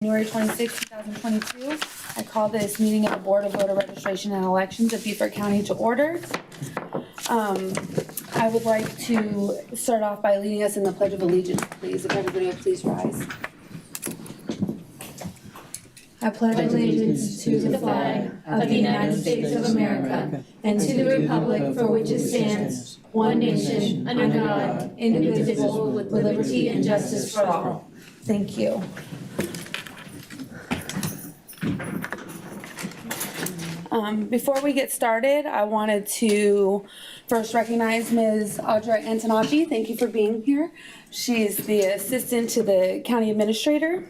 January 26, 2022. I call this meeting of the Board of Voter Registration and Elections of Beaufort County to order. I would like to start off by leading us in the Pledge of Allegiance, please. If everybody would please rise. I pledge allegiance to the flag of the United States of America and to the republic for which it stands, one nation, under God, indivisible, with liberty and justice for all. Thank you. Before we get started, I wanted to first recognize Ms. Audra Antonacci. Thank you for being here. She's the assistant to the county administrator.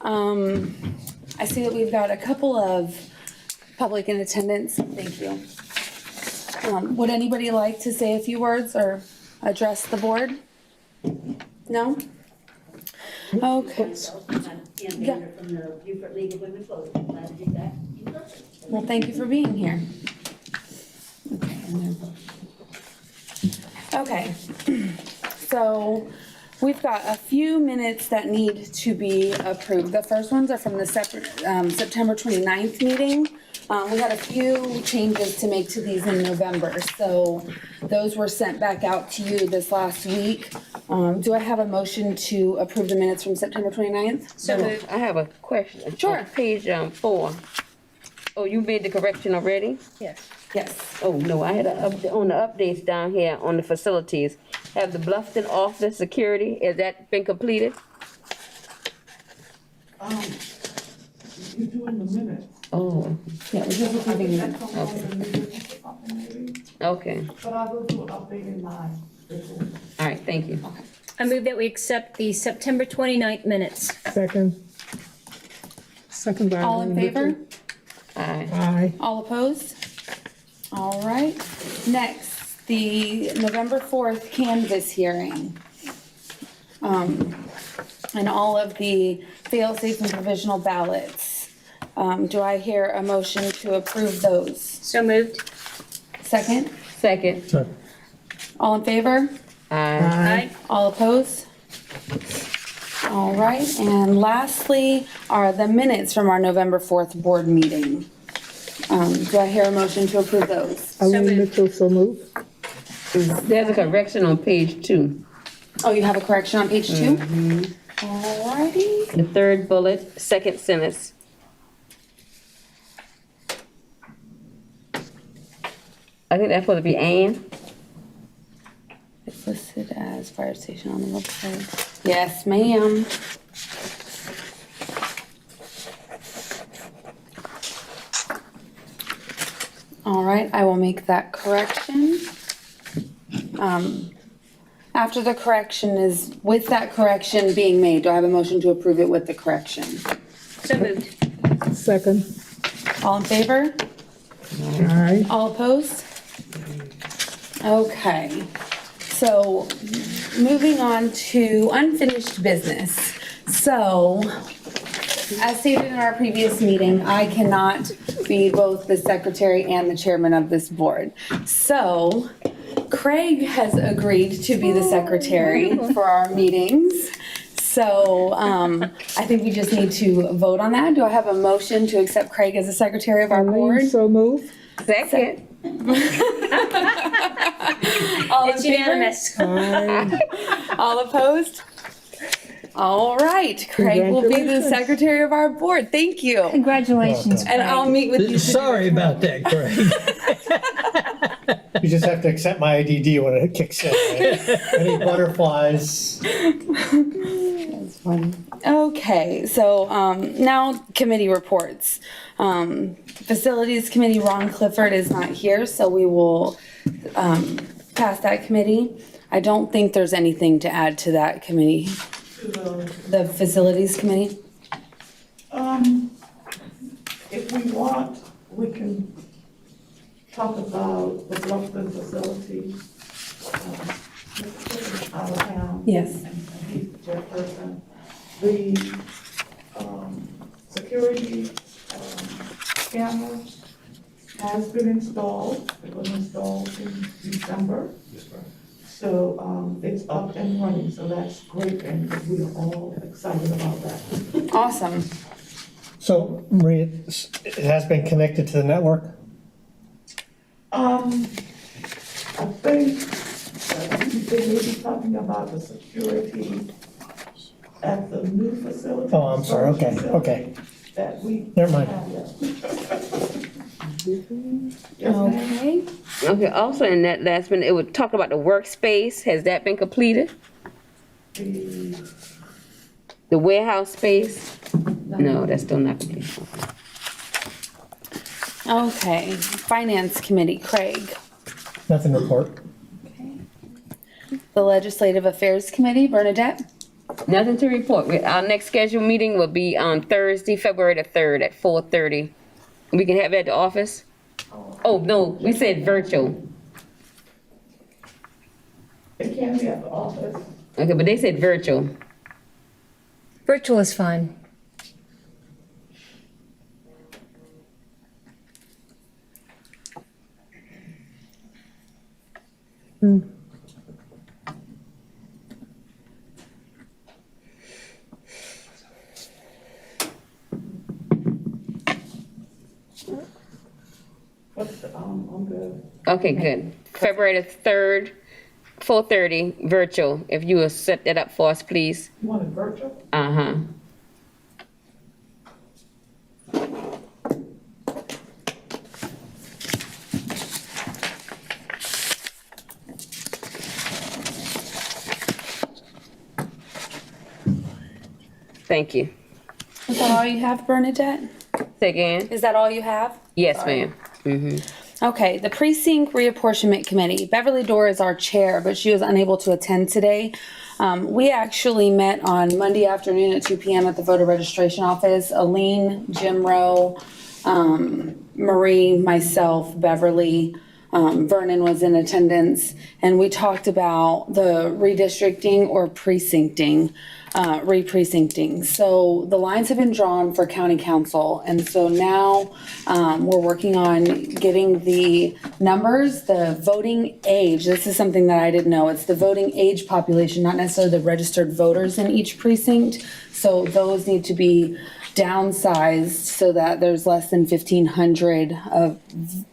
I see that we've got a couple of public in attendance. Thank you. Would anybody like to say a few words or address the board? No? Okay. Yeah. From the Beaufort League of Women Voters. Glad to do that. Well, thank you for being here. Okay, so we've got a few minutes that need to be approved. The first ones are from the September 29th meeting. We had a few changes to make to these in November, so those were sent back out to you this last week. Do I have a motion to approve the minutes from September 29th? So I have a question. Sure. On page 4. Oh, you made the correction already? Yes. Yes. Oh, no, I had on the updates down here on the facilities. Have the Bluffton office security, has that been completed? You're doing the minutes. Oh, Yeah, we're just approving them. That's on the minutes, maybe. okay. But I will do an update in mine. All right, thank you. I move that we accept the September 29th minutes. Second. Second by. All in favor? Aye. Aye. All opposed? All right. Next, the November 4th canvas hearing. And all of the fail-safe and provisional ballots. Do I hear a motion to approve those? So moved. Second? Second. All in favor? Aye. Aye. All opposed? All right, and lastly are the minutes from our November 4th board meeting. Do I hear a motion to approve those? Eileen moved. Mitchell, so move. There's a correction on page 2. Oh, you have a correction on page 2? All righty. The third bullet, second sentence. I think that's supposed to be Ann. It's listed as fire station on the website. Yes, ma'am. All right, I will make that correction. After the correction is, with that correction being made, do I have a motion to approve it with the correction? So moved. Second. All in favor? Aye. All opposed? Okay, so moving on to unfinished business. So, as stated in our previous meeting, I cannot be both the secretary and the chairman of this board. So, Craig has agreed to be the secretary for our meetings. So, I think we just need to vote on that. Do I have a motion to accept Craig as the secretary of our board? Eileen, so move. Second. All in It's favor? unanimous. Aye. All opposed? All right, Craig will be the Congratulations. secretary of our board. Thank you. Congratulations, And I'll meet with you. Sorry about that, Craig. You just have to accept my ADD when it kicks in, right? Any butterflies? That's funny. Okay, so now committee reports. Facilities Committee, Ron Clifford is not here, so we will pass that committee. I don't think there's anything to add to that committee, the Facilities Committee. If we want, we can talk about the Bluffton facility. Mr. Clifford is out of town. Yes. And he's the chairperson. The security camera has been installed. It was installed in December. So it's up and running, so that's great, and we are all excited about that. Awesome. So Maria, it has been connected to the network? I think they may be talking about the security at the new facility. Oh, I'm sorry, okay, okay. That we. Never mind. Yes, ma'am. Okay. Okay, also in that last minute, it would talk about the workspace. Has that been completed? The warehouse space? No, that's still not completed. Okay. Finance Committee, Craig. Nothing to report. The Legislative Affairs Committee, Bernadette. Nothing to report. Our next scheduled meeting will be on Thursday, February the 3rd at 4:30. We can have it at the office? Oh, no, we said virtual. It can be at the office. Okay, but they said virtual. Virtual is fine. I'm good. Okay, good. February the 3rd, 4:30, virtual. If you will set that up for us, please. You want it virtual? Uh-huh. Thank you. Is that all you have, Bernadette? Say again? Is that all you have? Yes, ma'am. Okay, the Precinct Reapportionment Committee. Beverly Dorr is our chair, but she was unable to attend today. We actually met on Monday afternoon at 2 p.m. at the voter registration office. Aline, Jim Rowe, Marie, myself, Beverly, Vernon was in attendance, and we talked about the redistricting or precincting, re-precincting. So the lines have been drawn for county council, and so now we're working on getting the numbers, the voting age. This is something that I didn't know. It's the voting age population, not necessarily the registered voters in each precinct. So those need to be downsized so that there's less than 1,500 of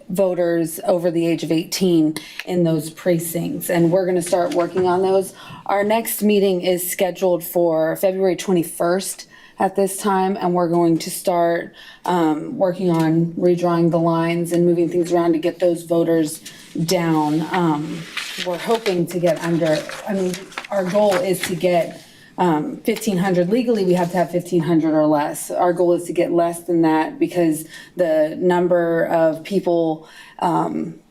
voters over the age of 18 in those precincts. And we're going to start working on those. Our next meeting is scheduled for February 21st at this time, and we're going to start working on redrawing the lines and moving things around to get those voters down. We're hoping to get our goal is to get 1,500. Legally, we have to have 1,500 or less. Our goal is to get less than that because the number of people having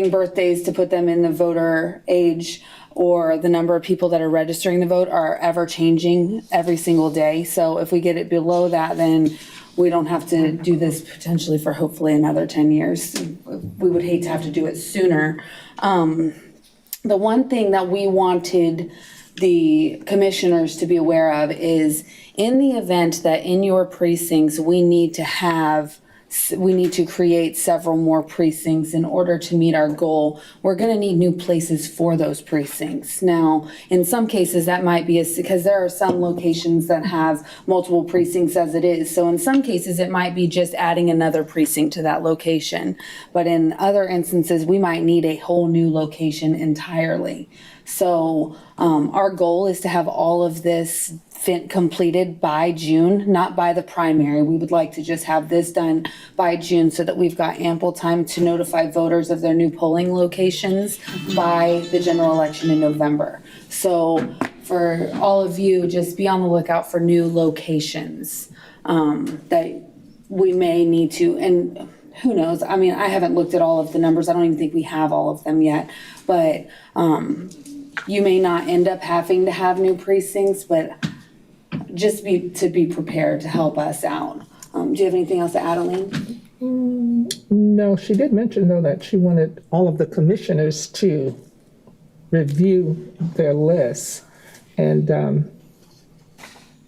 birthdays to put them in the voter age or the number of people that are registering to vote are ever changing every single day. So if we get it below that, then we don't have to do this potentially for hopefully another 10 years. We would hate to have to do it sooner. The one thing that we wanted the commissioners to be aware of is in the event that in your precincts we need to create several more precincts in order to meet our goal, we're going to need new places for those precincts. Now, in some cases that might be because there are some locations that have multiple precincts as it is. So in some cases it might be just adding another precinct to that location. But in other instances we might need a whole new location entirely. So our goal is to have all of this completed by June, not by the primary. We would like to just have this done by June so that we've got ample time to notify voters of their new polling locations by the general election in November. So for all of you, just be on the lookout for new locations that we may need to, and who knows? I mean, I haven't looked at all of the numbers. I don't even think we have all of them yet, but you may not end up having to have new precincts, but just to be prepared to help us out. Do you have anything else to add, Aline? No, she did mention though that she wanted all of the commissioners to review their lists. And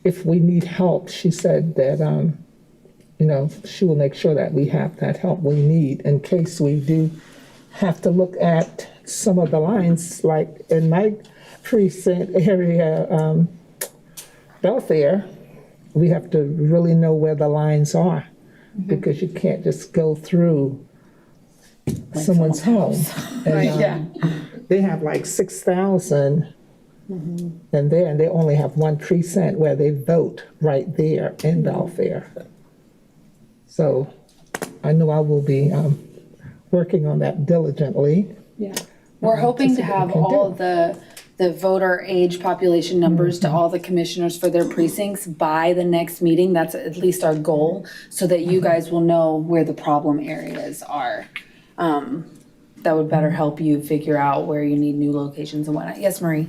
if we need help, she said that, she will make sure that we have that help we need in case we do have to look at some of the lines, like in my precinct area, Belfair, we have to really know where the lines are, because you can't just go through someone's home. And, they have like 6,000 and they only have one precinct where they vote right there in Belfair. So I know I will be working on that diligently. Yeah. We're hoping to have all the voter age population numbers to all the commissioners for their precincts by the next meeting. That's at least our goal, so that you guys will know where the problem areas are. That would better help you figure out where you need new locations and whatnot. Yes, Marie?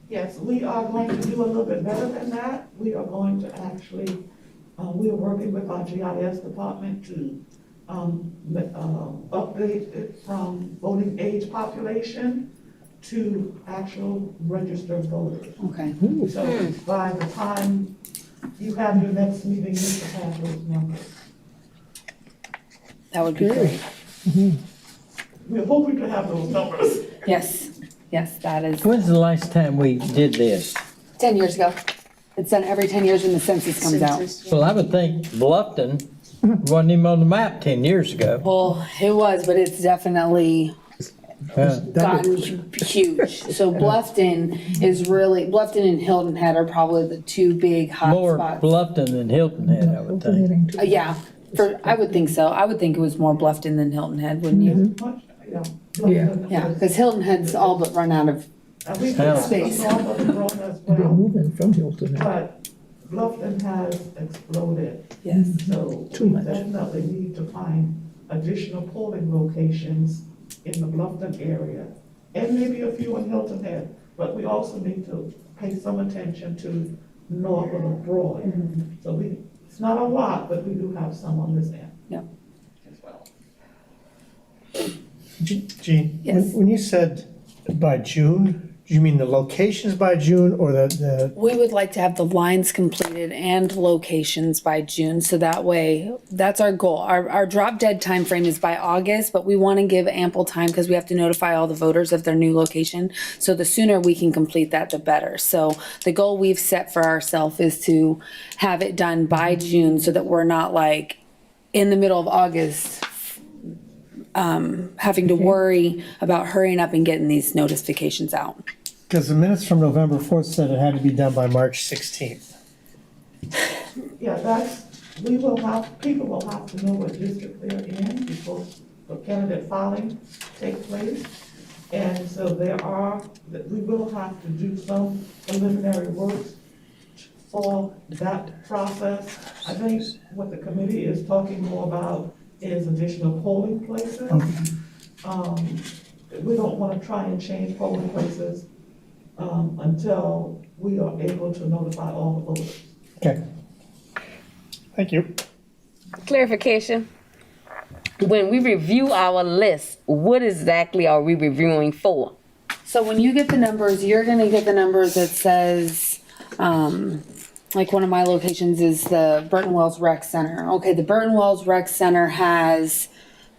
Yes, we are going to do a little bit better than that. We are going to actually, we are working with our GIS department to update it from voting age population to actual registered voters. Okay. So by the time you have your next meeting, you should have those numbers. That would be great. We're hoping to have those numbers. Yes, yes, that is When's the last time we did this? 10 years ago. It's done every 10 years when the census comes out. Well, I would think Bluffton wasn't even on the map 10 years ago. Well, it was, but it's definitely gotten huge. So Bluffton is really, Bluffton and Hilton Head are probably the two big hot More spots. Bluffton than Hilton Head, I would think. Yeah, I would think so. I would think it was more Bluffton than Hilton Head, wouldn't you? Much, yeah. Yeah, because Hilton Head's all but run out of, And we Yeah. have Space. some of them grown as They're well, moving from Hilton now. but Bluffton has exploded. yes. So Too we much. definitely need to find additional polling locations in the Bluffton area, and maybe a few in Hilton Head. But we also need to pay some attention to Norwood or Broad. So it's not a lot, but we do have some on this end. Yeah. As well. Jean, Yes. when you said by June, do you mean the locations by June or the, We would like to have the lines completed and locations by June, so that way, that's our goal. Our drop dead time frame is by August, but we want to give ample time because we have to notify all the voters of their new location. So the sooner we can complete that, the better. So the goal we've set for ourselves is to have it done by June so that we're not like in the middle of August having to worry about hurrying up and getting these notifications out. because the minutes from November 4th said it had to be done by March 16th. Yeah, people will have to know what district they're in before the candidate filing takes place. And so we will have to do some preliminary work for that process. I think what the committee is talking more about is additional polling places. We don't want to try and change polling places until we are able to notify all the voters. Okay. Thank you. Clarification. When we review our list, what exactly are we reviewing for? So when you get the numbers, you're gonna get the numbers that says, like one of my locations is the Burton Wells Rec Center. Okay, the Burton Wells Rec Center has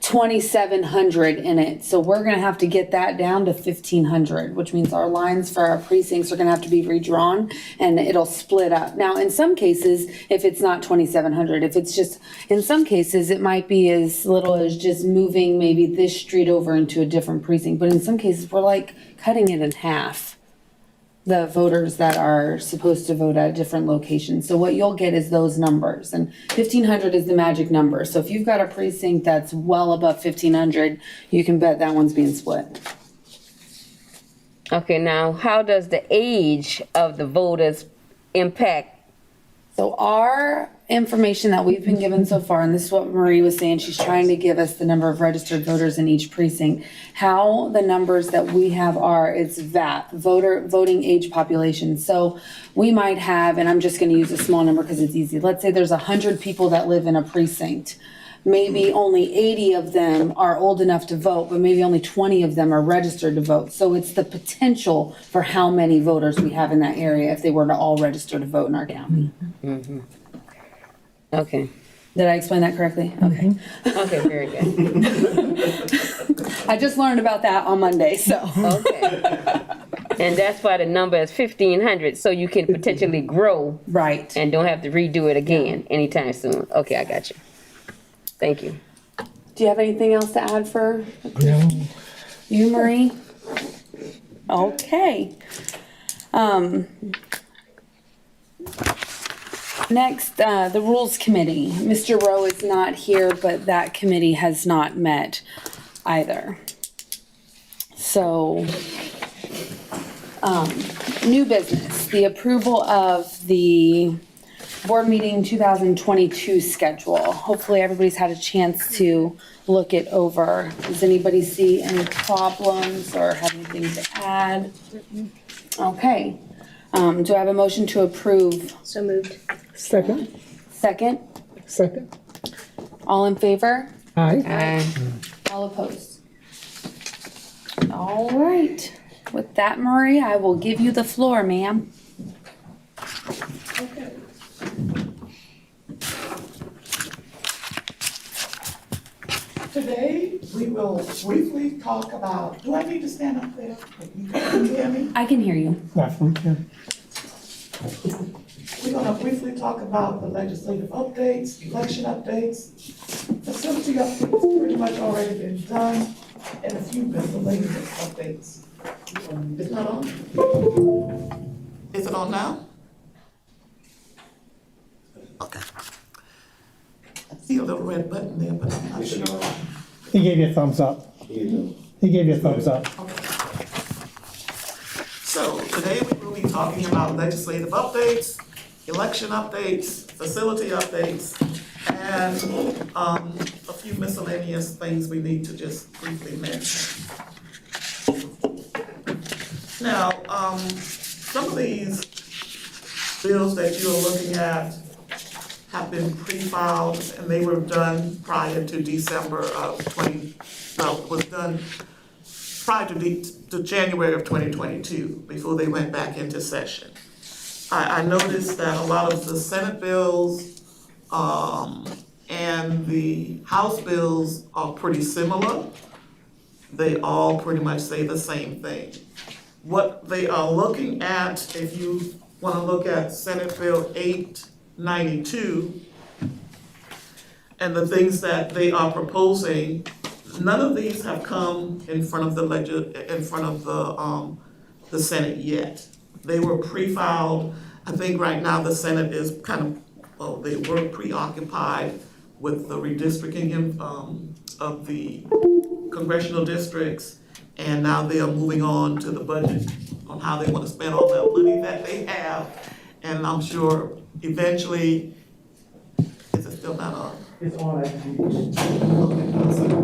2,700 in it. So we're gonna have to get that down to 1,500, which means our lines for our precincts are gonna have to be redrawn and it'll split up. Now, in some cases, if it's not 2,700, if it's just, in some cases, it might be as little as just moving maybe this street over into a different precinct. But in some cases, we're like cutting it in half, the voters that are supposed to vote at different locations. So what you'll get is those numbers, and 1,500 is the magic number. So if you've got a precinct that's well above 1,500, you can bet that one's being split. Okay, now how does the age of the voters impact? So our information that we've been given so far, and this is what Marie was saying, she's trying to give us the number of registered voters in each precinct. How the numbers that we have are, it's VAT, voting age population. So we might have, and I'm just gonna use a small number because it's easy. Let's say there's 100 people that live in a precinct. Maybe only 80 of them are old enough to vote, but maybe only 20 of them are registered to vote. So it's the potential for how many voters we have in that area if they were to all register to vote in our county. Okay, Did I explain that correctly? Okay. okay, very good. I just learned about that on Monday, so. Okay. And that's why the number is 1,500, so you can potentially grow Right. and don't have to redo it again anytime soon. Okay, I got you. Thank you. Do you have anything else to add for No. you, Marie? Okay. Next, the Rules Committee. Mr. Rowe is not here, but that committee has not met either. So, new business, the approval of the board meeting 2022 schedule. Hopefully everybody's had a chance to look it over. Does anybody see any problems or have anything to add? Okay. Do I have a motion to approve? So moved. Second? Second? Second? All in favor? Aye. All opposed? All right. With that, Marie, I will give you the floor, ma'am. Okay. Today, we will briefly talk about, do I need to stand up there? Can you hear me? I can hear you. We're We're gonna briefly talk about the legislative updates, election updates, facility updates, pretty much already been done, and a few miscellaneous updates. It's not on? Is it on now? Okay. I see a little red button there, but I'm not sure. He gave you a thumbs up. He gave you a thumbs up. So today we will be talking about legislative updates, election updates, facility updates, and a few miscellaneous things we need to just briefly mention. Now, some of these bills that you're looking at have been pre-filed, and they were done prior to December of was done prior to January of 2022, before they went back into session. I noticed that a lot of the Senate bills and the House bills are pretty similar. They all pretty much say the same thing. What they are looking at, if you want to look at Senate Bill 892, and the things that they are proposing, none of these have come in front of the Senate yet. They were pre-filed. I think right now the Senate is they were preoccupied with the redistricting of the congressional districts, and now they are moving on to the budget on how they want to spend all that money that they have. And I'm sure eventually, is it still not on? It's on. Okay, awesome.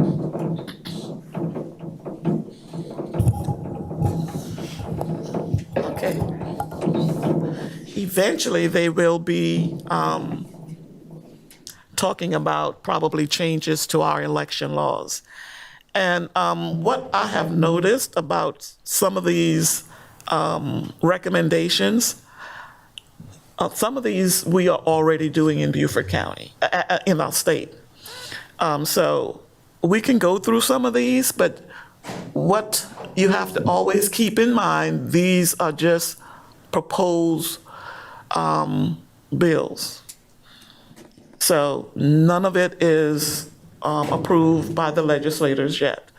Okay. Eventually, they will be talking about probably changes to our election laws. And what I have noticed about some of these recommendations, some of these we are already doing in Beaufort County, in our state. So we can go through some of these, but what you have to always keep in mind, these are just proposed bills. So none of it is approved by the legislators yet.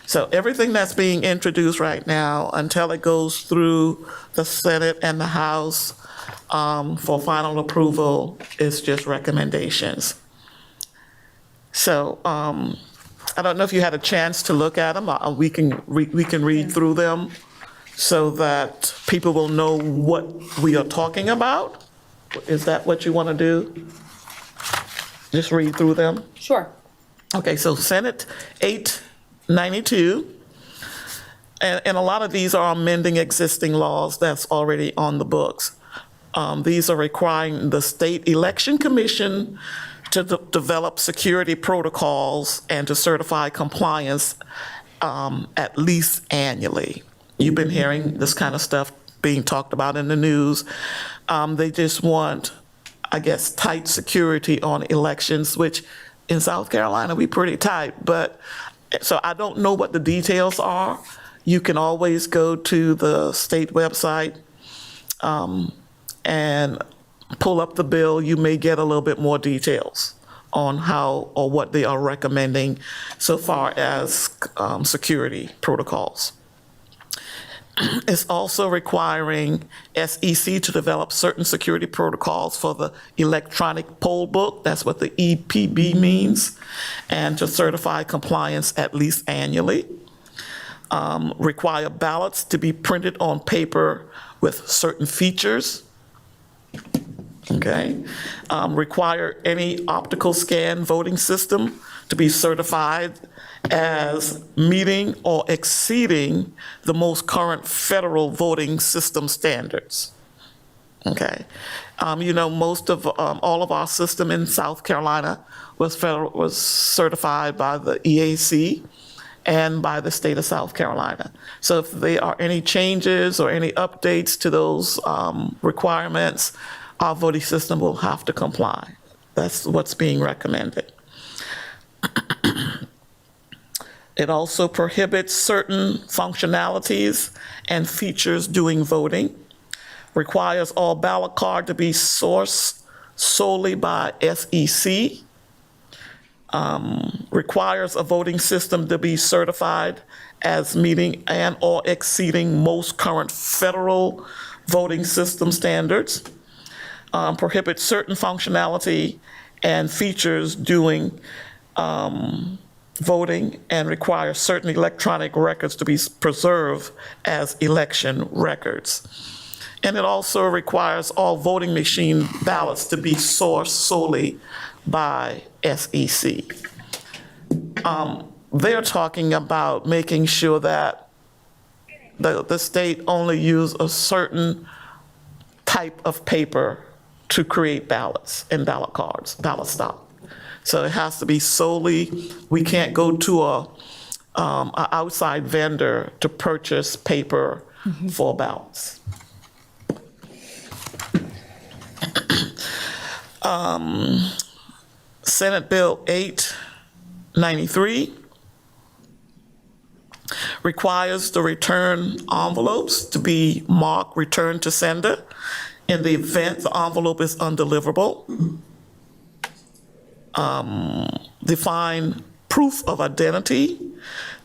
So everything that's being introduced right now, until it goes through the Senate and the House for final approval, is just recommendations. So I don't know if you had a chance to look at them. We can read through them so that people will know what we are talking about. Is that what you want to do? Just read through them? Sure. Okay, so Senate 892, and a lot of these are amending existing laws that's already on the books. These are requiring the State Election Commission to develop security protocols and to certify compliance at least annually. You've been hearing this kind of stuff being talked about in the news. They just want, I guess, tight security on elections, which in South Carolina, we pretty tight, but so I don't know what the details are you can always go to the state website and pull up the bill. You may get a little bit more details on how or what they are recommending so far as security protocols. It's also requiring SEC to develop certain security protocols for the electronic poll book. That's what the EPB means, and to certify compliance at least annually. Require ballots to be printed on paper with certain features. Okay. Require any optical scan voting system to be certified as meeting or exceeding the most current federal voting system standards. Okay. Most of all of our system in South Carolina was certified by the EAC and by the state of South Carolina. So if there are any changes or any updates to those requirements, our voting system will have to comply. That's what's being recommended. It also prohibits certain functionalities and features during voting, requires all ballot cards to be sourced solely by SEC, requires a voting system to be certified as meeting and or exceeding most current federal voting system standards, prohibits certain functionality and features doing voting, and requires certain electronic records to be preserved as election records. And it also requires all voting machine ballots to be sourced solely by SEC. They're talking about making sure that the state only use a certain type of paper to create ballots and ballot cards, ballot stock. So it has to be solely, we can't go to a outside vendor to purchase paper for ballots. Senate Bill 893 requires the return envelopes to be marked return to sender in the event the envelope is undeliverable. Define proof of identity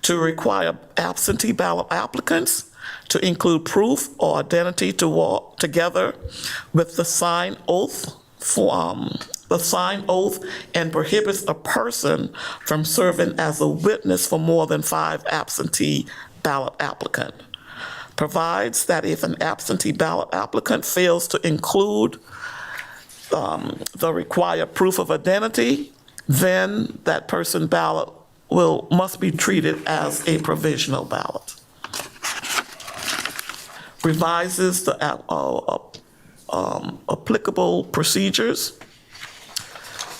to require absentee ballot applicants to include proof or identity to walk together with the signed oath and prohibits a person from serving as a witness for more than 5 absentee ballot applicant. Provides that if an absentee ballot applicant fails to include the required proof of identity, then that person ballot must be treated as a provisional ballot. Revises the applicable procedures,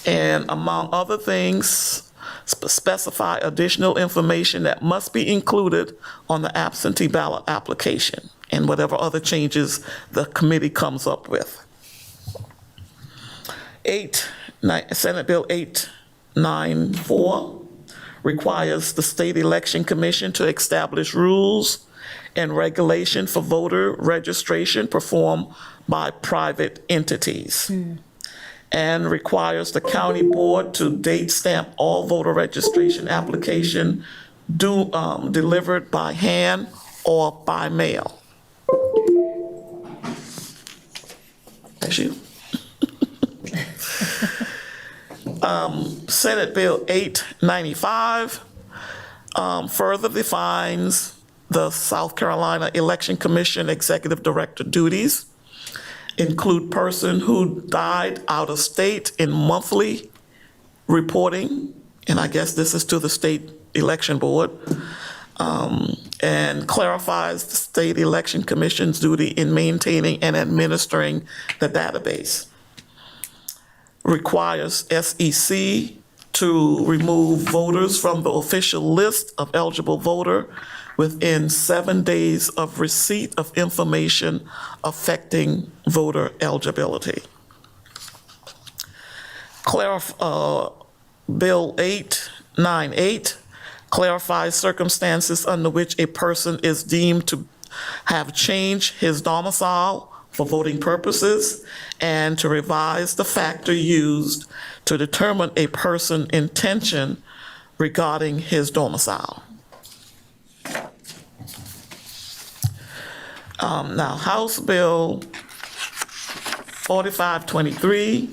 and among other things, specify additional information that must be included on the absentee ballot application and whatever other changes the committee comes up with. Senate Bill 894 requires the State Election Commission to establish rules and regulation for voter registration performed by private entities, and requires the county board to date stamp all voter registration application delivered by hand or by mail. That's you. Senate Bill 895 further defines the South Carolina Election Commission Executive Director duties, include person who died out of state in monthly reporting, and I guess this is to the State Election Board, and clarifies the State Election Commission's duty in maintaining and administering the database. Requires SEC to remove voters from the official list of eligible voter within 7 days of receipt of information affecting voter eligibility. Bill 898 clarifies circumstances under which a person is deemed to have changed his domicile for voting purposes, and to revise the factor used to determine a person's intention regarding his domicile. Now, House Bill 4523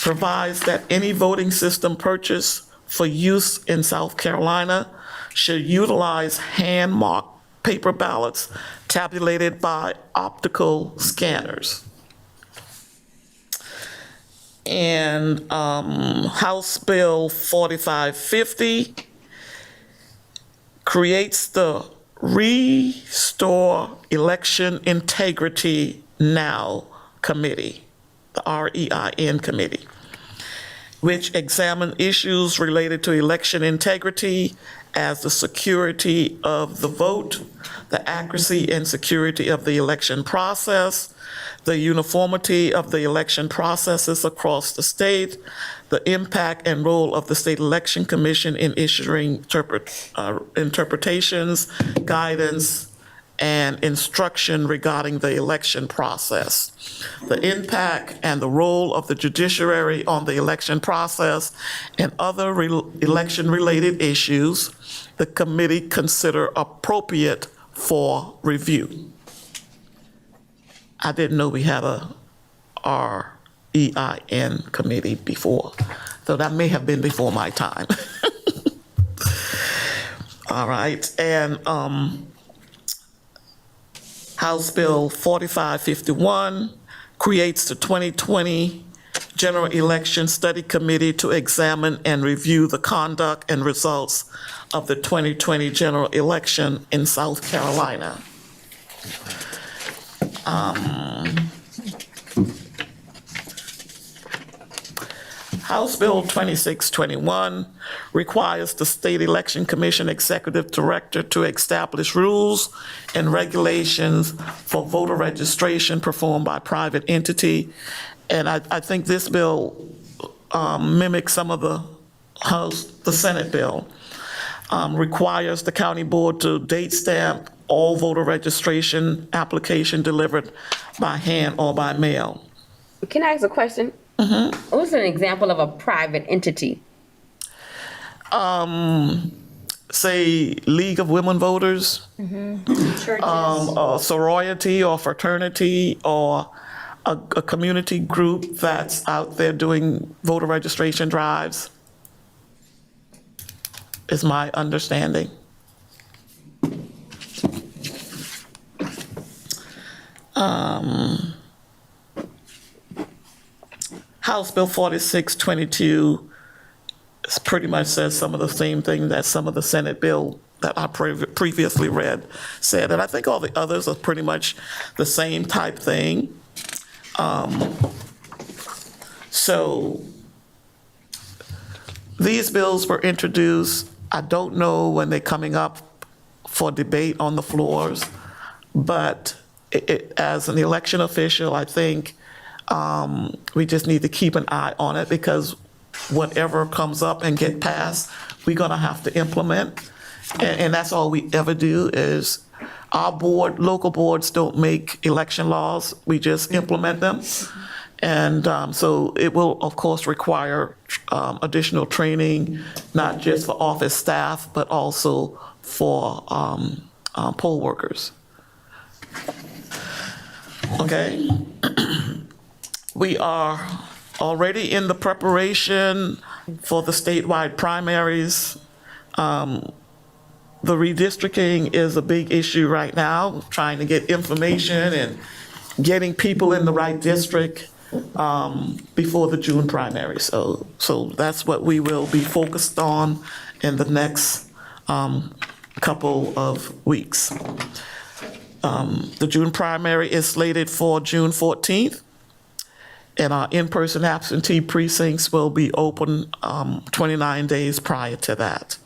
provides that any voting system purchased for use in South Carolina should utilize hand-marked paper ballots tabulated by optical scanners. And House Bill 4550 creates the Restore Election Integrity Now Committee, the REIN Committee, which examine issues related to election integrity as the security of the vote, the accuracy and security of the election process, the uniformity of the election processes across the state, the impact and role of the State Election Commission in issuing interpretations, guidance, and instruction regarding the election process, the impact and the role of the judiciary on the election process, and other election-related issues the committee consider appropriate for review. I didn't know we had a REIN committee before, so that may have been before my time. All right, and House Bill 4551 creates the 2020 General Election Study Committee to examine and review the conduct and results of the 2020 general election in South Carolina. House Bill 2621 requires the State Election Commission Executive Director to establish rules and regulations for voter registration performed by private entity. And I think this bill mimics some of the Senate bill. Requires the county board to date stamp all voter registration application delivered by hand or by mail. Can I ask a question? What's an example of a private entity? Say League of Women Voters, a sorority or fraternity, or a community group that's out there doing voter registration drives, is my understanding. House Bill 4622 pretty much says some of the same thing that some of the Senate bill that I previously read said, and I think all the others are pretty much the same type thing. So these bills were introduced. I don't know when they're coming up for debate on the floors, but as an election official, I think we just need to keep an eye on it, because whatever comes up and get passed, we're gonna have to implement. And that's all we ever do. Is our board, local boards don't make election laws, we just implement them. And so it will, of course, require additional training, not just for office staff, but also for poll workers. Okay. We are already in the preparation for the statewide primaries. The redistricting is a big issue right now, trying to get information and getting people in the right district before the June primary. So that's what we will be focused on in the next couple of weeks. The June primary is slated for June 14th. And our in-person absentee precincts will be open 29 days prior to that.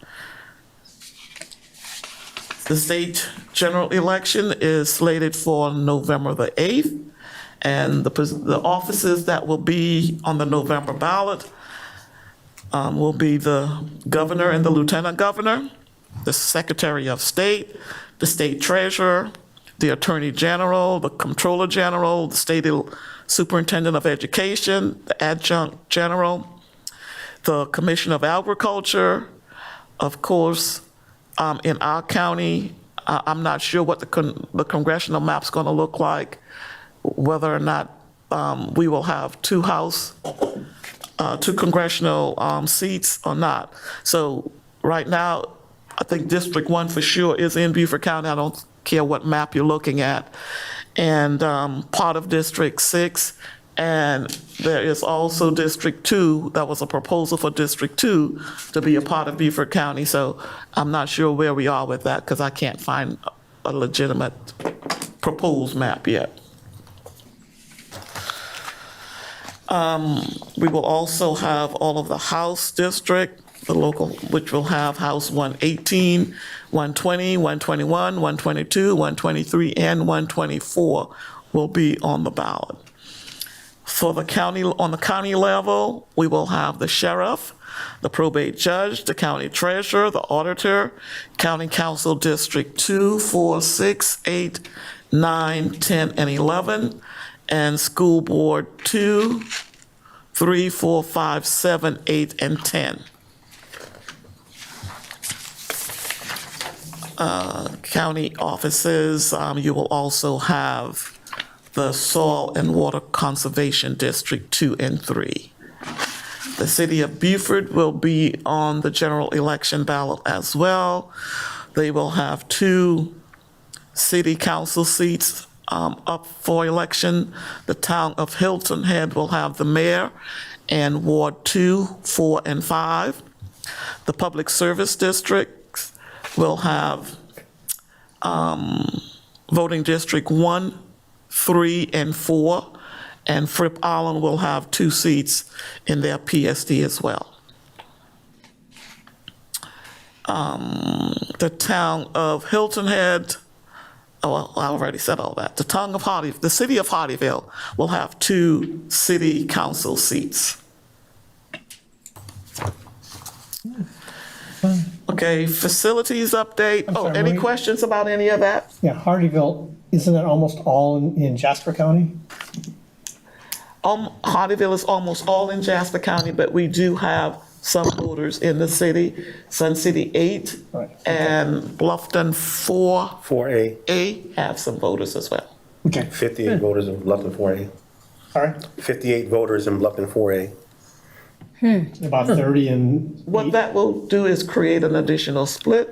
The state general election is slated for November the 8th, and the offices that will be on the November ballot will be the governor and the lieutenant governor, the Secretary of State, the State Treasurer, the Attorney General, the Comptroller General, the State Superintendent of Education, the Adjunct General, the Commissioner of Agriculture, of course, in our county, I'm not sure what the congressional map's going to look like, whether or not we will have two congressional seats or not. So right now, I think District 1 for sure is in Beaufort County. I don't care what map you're looking at. And part of District 6, and there is also District 2. That was a proposal for District 2 to be a part of Beaufort County. So I'm not sure where we are with that because I can't find a legitimate proposed map yet. We will also have all of the House district, the local, which will have House 118, 120, 121, 122, 123, and 124 will be on the ballot. For the county, on the county level, we will have the sheriff, the probate judge, the county treasurer, the auditor, county council district 2, 4, 6, 8, 9, 10, and 11, and school board 2, 3, 4, 5, 7, 8, and 10. County offices, you will also have the Soil and Water Conservation District 2 and 3. The city of Beaufort will be on the general election ballot as well. They will have 2 city council seats up for election. The town of Hilton Head will have the mayor and Ward 2, 4, and 5. The public service districts will have voting district 1, 3, and 4, and Fripp Island will have 2 seats in their PSD as well. The town of Hilton Head, oh, I already said all that. The city of Hardyville will have 2 city council seats. Okay, facilities update. sorry, Any Marie? questions about any of that? Yeah, Hardyville, isn't it almost all in Jasper County? Hardyville is almost all in Jasper County, but we do have some voters in the city. Sun City 8 Right. and Bluffton 4A 4A, have some voters as well. Okay, 58 voters in Bluffton 4A. sorry, 58 voters in Bluffton 4A. about 30 and What that will do is create an additional split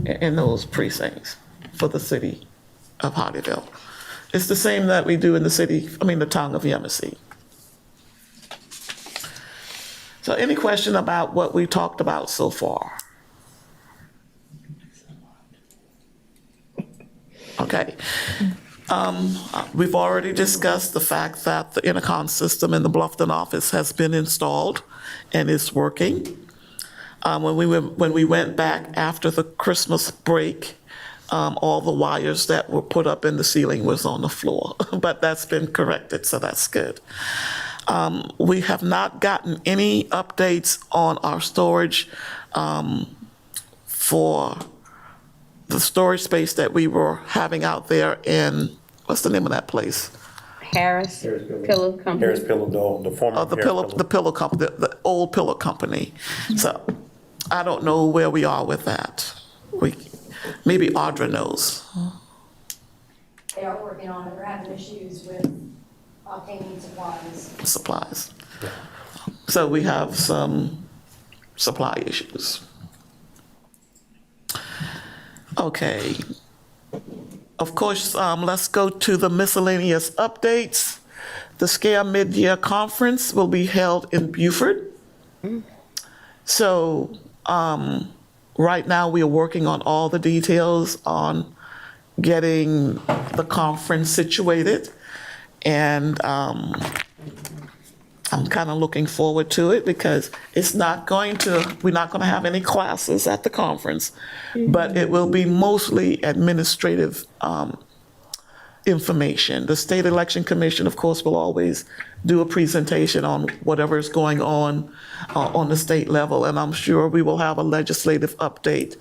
in those precincts for the city of Hardyville. It's the same that we do in the town of Yemassee. So any question about what we talked about so far? Okay. We've already discussed the fact that the intercom system in the Bluffton office has been installed and is working. When we went back after the Christmas break, all the wires that were put up in the ceiling was on the floor, but that's been corrected, so that's good. We have not gotten any updates on our storage for the storage space that we were having out there in, what's the name of that place? Harris Pillow Company. Harris Pillow, the former The Harris pillow company, the old pillow company. So I don't know where we are with that. Maybe Audra knows. They are working on it, we're having issues with obtaining supplies. So we have some supply issues. Okay. Of course, let's go to the miscellaneous updates. The SCARE Mid-Year Conference will be held in Beaufort. So right now we are working on all the details on getting the conference situated. And I'm kind of looking forward to it because we're not going to have any classes at the conference, but it will be mostly administrative information. The State Election Commission, of course, will always do a presentation on whatever is going on the state level, and I'm sure we will have a legislative update.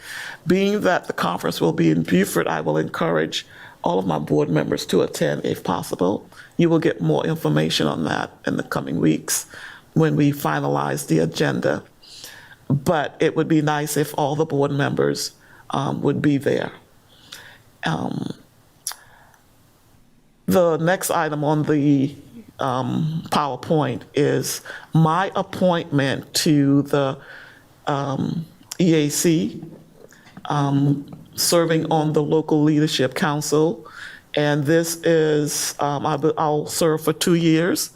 Being that the conference will be in Beaufort, I will encourage all of my board members to attend if possible. You will get more information on that in the coming weeks when we finalize the agenda. But it would be nice if all the board members would be there. The next item on the PowerPoint is my appointment to the EAC, serving on the Local Leadership Council. And this is, I'll serve for 2 years.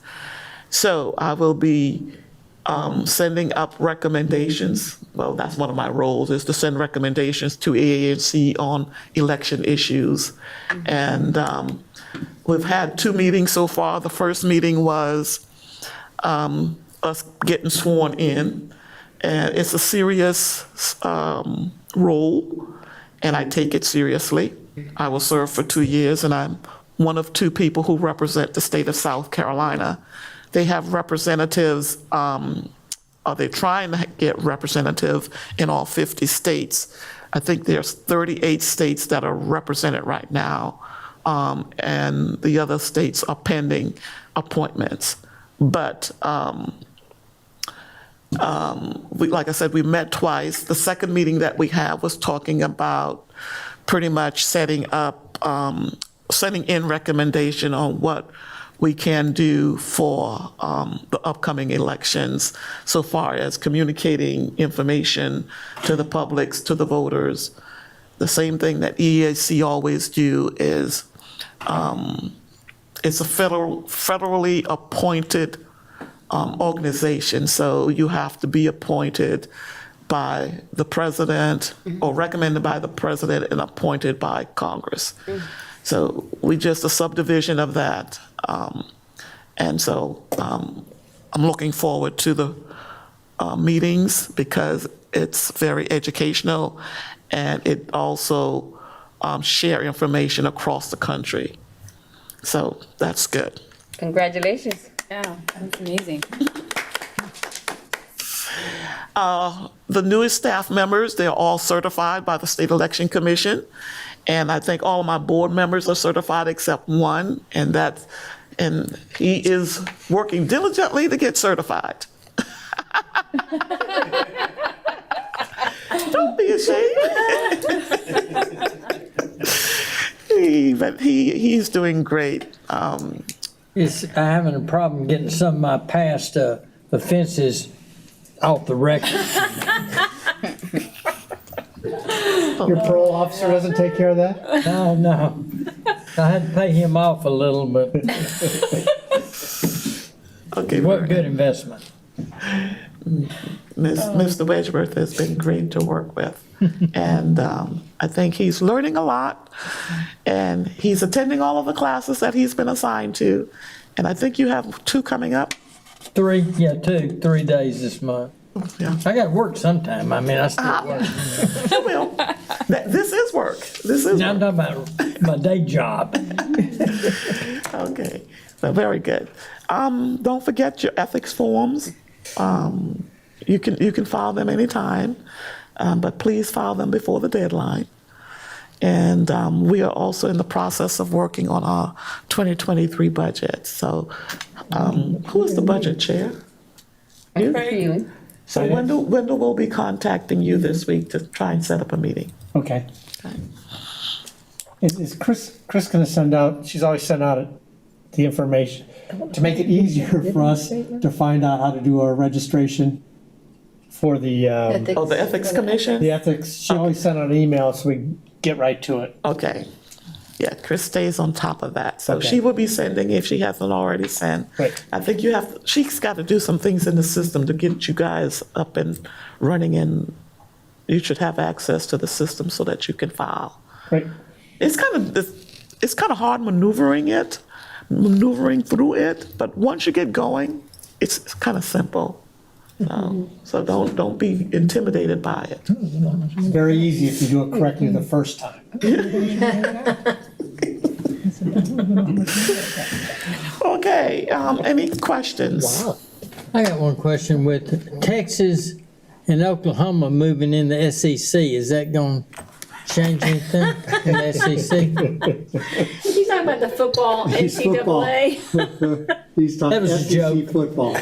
So I will be sending up recommendations. Well, that's one of my roles, is to send recommendations to EAC on election issues. And we've had 2 meetings so far. The first meeting was us getting sworn in. And it's a serious role, and I take it seriously. I will serve for 2 years, and I'm one of 2 people who represent the state of South Carolina. They have representatives, they're trying to get representative in all 50 states. I think there's 38 states that are represented right now, and the other states are pending appointments. But like I said, we met twice. The second meeting that we had was talking about pretty much sending in recommendation on what we can do for the upcoming elections, so far as communicating information to the publics, to the voters. The same thing that EAC always do is it's a federally appointed organization, so you have to be appointed by the president or recommended by the president and appointed by Congress. So we just a subdivision of that. And so I'm looking forward to the meetings because it's very educational, and it also share information across the country. So that's good. Congratulations. Yeah, that's amazing. The newest staff members, they're all certified by the State Election Commission. And I think all of my board members are certified except one, and he is working diligently to get certified. Don't be ashamed. But he's doing great. I'm having a problem getting some of my past offenses off the record. Your parole officer doesn't take care of that? No. I had to pay him off a little, but Okay. what good investment. Mr. Wedgeworth has been great to work with. And I think he's learning a lot, and he's attending all of the classes that he's been assigned to. And I think you have 2 coming up. 3 days this month. Yeah. I got to work sometime. I mean, I still work. You will. This is work. This is Now I'm work. talking about my day job. Okay. So very good. Don't forget your ethics forms. You can file them anytime, but please file them before the deadline. And we are also in the process of working on our 2023 budget. So who is the budget chair? You. So Wendell will be contacting you this week to try and set up a meeting. Okay. Is Chris going to send out, she's always sent out the information to make it easier for us to find out how to do our registration for the The Ethics Commission? the ethics. She always sent out an email so we get right to it. Okay. Yeah, Chris stays on top of that. So Okay. she will be sending if she hasn't already sent. Right. I think she's got to do some things in the system to get you guys up and running, and you should have access to the system so that you can file. Right. It's kind of hard maneuvering through it, but once you get going, it's kind of simple. So don't be intimidated by it. It's very easy if you do it correctly the first time. Okay, any questions? Wow. I got one question. With Texas and Oklahoma moving in the SEC, is that going to change anything in the SEC? He's talking about the football NCAA. He's talking That was a SEC joke. football.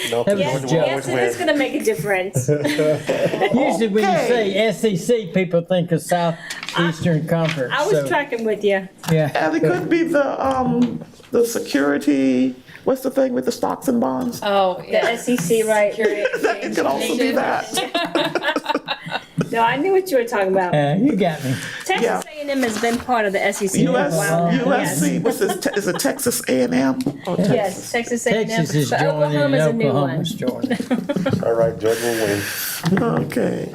No, That was Yes, a joke. yes, it is gonna make a difference. Usually when you say SEC, people think of Southeastern Conference. I was so, tracking with you. Yeah. And it could be the security, what's the thing with the stocks and bonds? Oh, The SEC, right? It could also be that. No, I knew what you were talking about. You got me. Texas A&M has been part of the SEC for a while now. USC, what's this, is it Texas A&M? Yes, Texas A&M. Texas is but joining and Oklahoma's a new one. Oklahoma's joining. All right, Judge will win. Okay.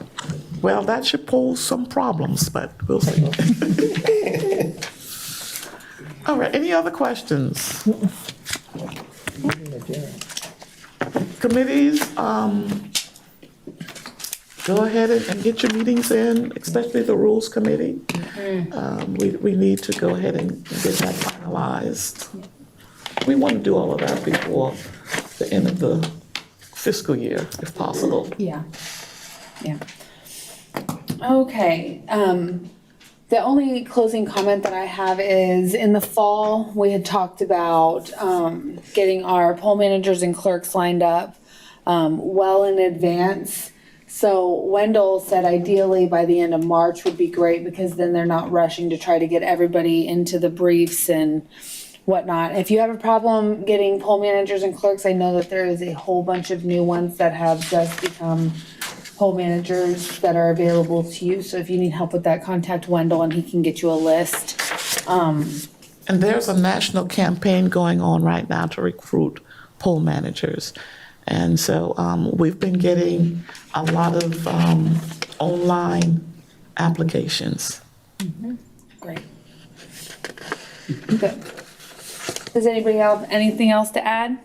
Well, that should pose some problems, but we'll see. All right, any other questions? Committees, go ahead and get your meetings in, especially the Rules Committee. We need to go ahead and get that finalized. We want to do all of that before the end of the fiscal year, if possible. yeah. Okay, the only closing comment that I have is, in the fall, we had talked about, getting our poll managers and clerks lined up, well in advance. So Wendell said ideally by the end of March would be great, because then they're not rushing to try to get everybody into the briefs and whatnot. If you have a problem getting poll managers and clerks, I know that there is a whole bunch of new ones that have just become poll managers that are available to you. So if you need help with that, contact Wendell and he can get you a list. And there's a national campaign going on right now to recruit poll managers. And so we've been getting a lot of online applications. Great. Good. Does anybody have anything else to add?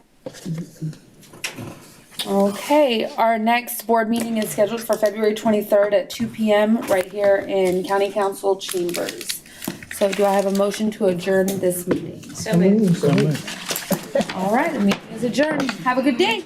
Okay, our next board meeting is scheduled for February 23rd at 2 p.m. right here in County Council chambers. So do I have a motion to adjourn this meeting? So moved. All right, the meeting is adjourned. Have a good day.